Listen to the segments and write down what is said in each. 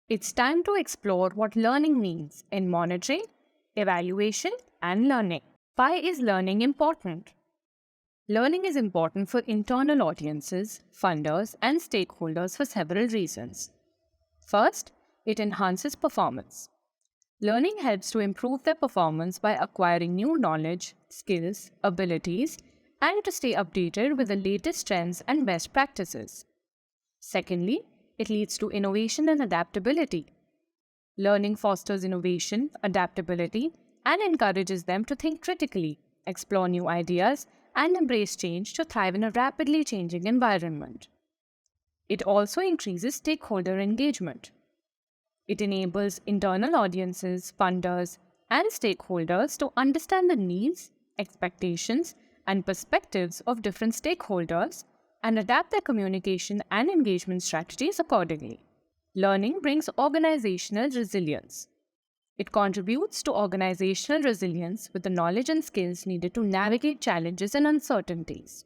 It's time to explore what learning means in monitoring, evaluation, and learning. Why is learning important? Learning is important for internal audiences, funders, and stakeholders for several reasons. First, it enhances performance. Learning helps to improve their performance by acquiring new knowledge, skills, abilities, and to stay updated with the latest trends and best practices. Secondly, it leads to innovation and adaptability. Learning fosters innovation, adaptability, and encourages them to think critically, explore new ideas, and embrace change to thrive in a rapidly changing environment. It also increases stakeholder engagement. It enables internal audiences, funders, and stakeholders to understand the needs, expectations, and perspectives of different stakeholders and adapt their communication and engagement strategies accordingly. Learning brings organizational resilience. It contributes to organizational resilience with the knowledge and skills needed to navigate challenges and uncertainties.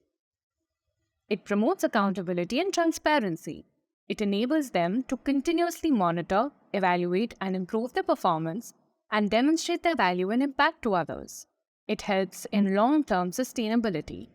It promotes accountability and transparency. It enables them to continuously monitor, evaluate, and improve their performance and demonstrate their value and impact to others. It helps in long-term sustainability.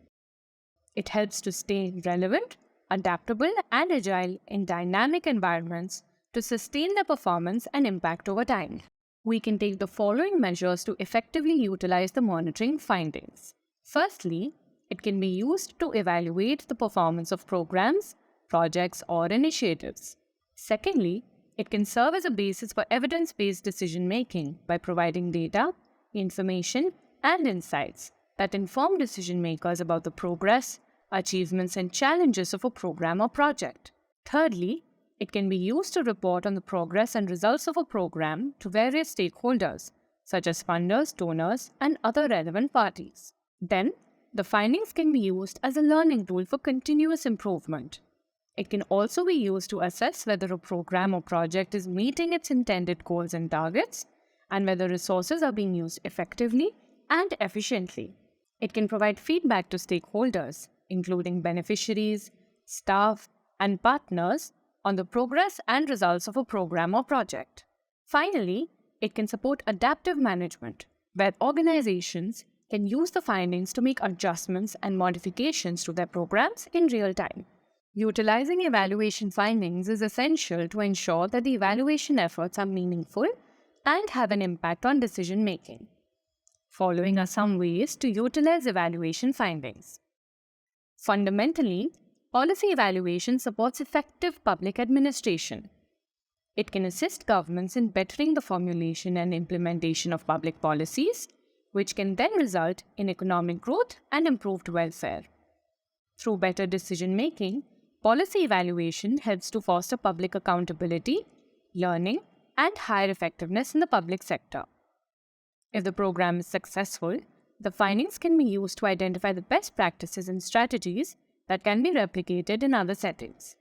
It helps to stay relevant, adaptable, and agile in dynamic environments to sustain their performance and impact over time. We can take the following measures to effectively utilize the monitoring findings. Firstly, it can be used to evaluate the performance of programs, projects, or initiatives. Secondly, it can serve as a basis for evidence-based decision-making by providing data, information, and insights that inform decision-makers about the progress, achievements, and challenges of a program or project. Thirdly, it can be used to report on the progress and results of a program to various stakeholders, such as funders, donors, and other relevant parties. Then, the findings can be used as a learning tool for continuous improvement. It can also be used to assess whether a program or project is meeting its intended goals and targets, and whether resources are being used effectively and efficiently. It can provide feedback to stakeholders, including beneficiaries, staff, and partners, on the progress and results of a program or project. Finally, it can support adaptive management, where organizations can use the findings to make adjustments and modifications to their programs in real time. Utilizing evaluation findings is essential to ensure that the evaluation efforts are meaningful and have an impact on decision making. Following are some ways to utilize evaluation findings. Fundamentally, policy evaluation supports effective public administration. It can assist governments in bettering the formulation and implementation of public policies, which can then result in economic growth and improved welfare. Through better decision-making, policy evaluation helps to foster public accountability, learning, and higher effectiveness in the public sector. If the program is successful, the findings can be used to identify the best practices and strategies that can be replicated in other settings.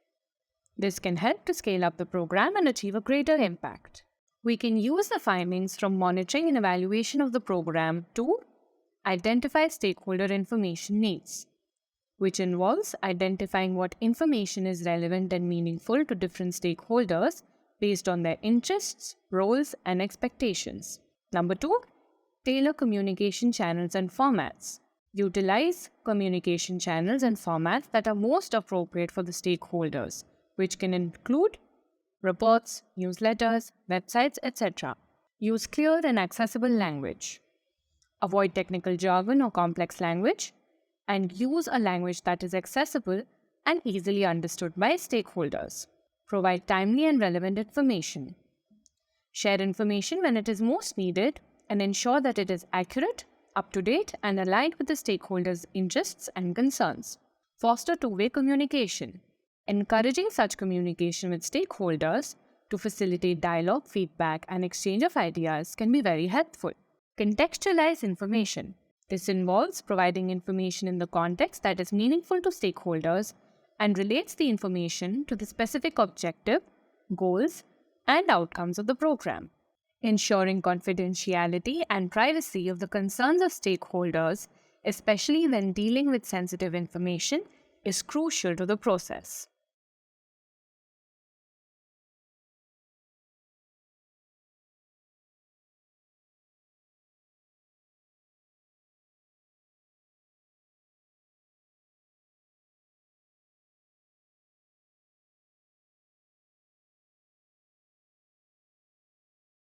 This can help to scale up the program and achieve a greater impact. We can use the findings from monitoring and evaluation of the program to identify stakeholder information needs, which involves identifying what information is relevant and meaningful to different stakeholders based on their interests, roles, and expectations. Number 2, tailor communication channels and formats. Utilize communication channels and formats that are most appropriate for the stakeholders, which can include reports, newsletters, websites, etc. Use clear and accessible language. Avoid technical jargon or complex language, and use a language that is accessible and easily understood by stakeholders. Provide timely and relevant information. Share information when it is most needed and ensure that it is accurate, up-to-date, and aligned with the stakeholders' interests and concerns. Foster two-way communication. Encouraging such communication with stakeholders to facilitate dialogue, feedback, and exchange of ideas can be very helpful. Contextualize information. This involves providing information in the context that is meaningful to stakeholders and relates the information to the specific objective, goals, and outcomes of the program. Ensuring confidentiality and privacy of the concerns of stakeholders, especially when dealing with sensitive information, is crucial to the process.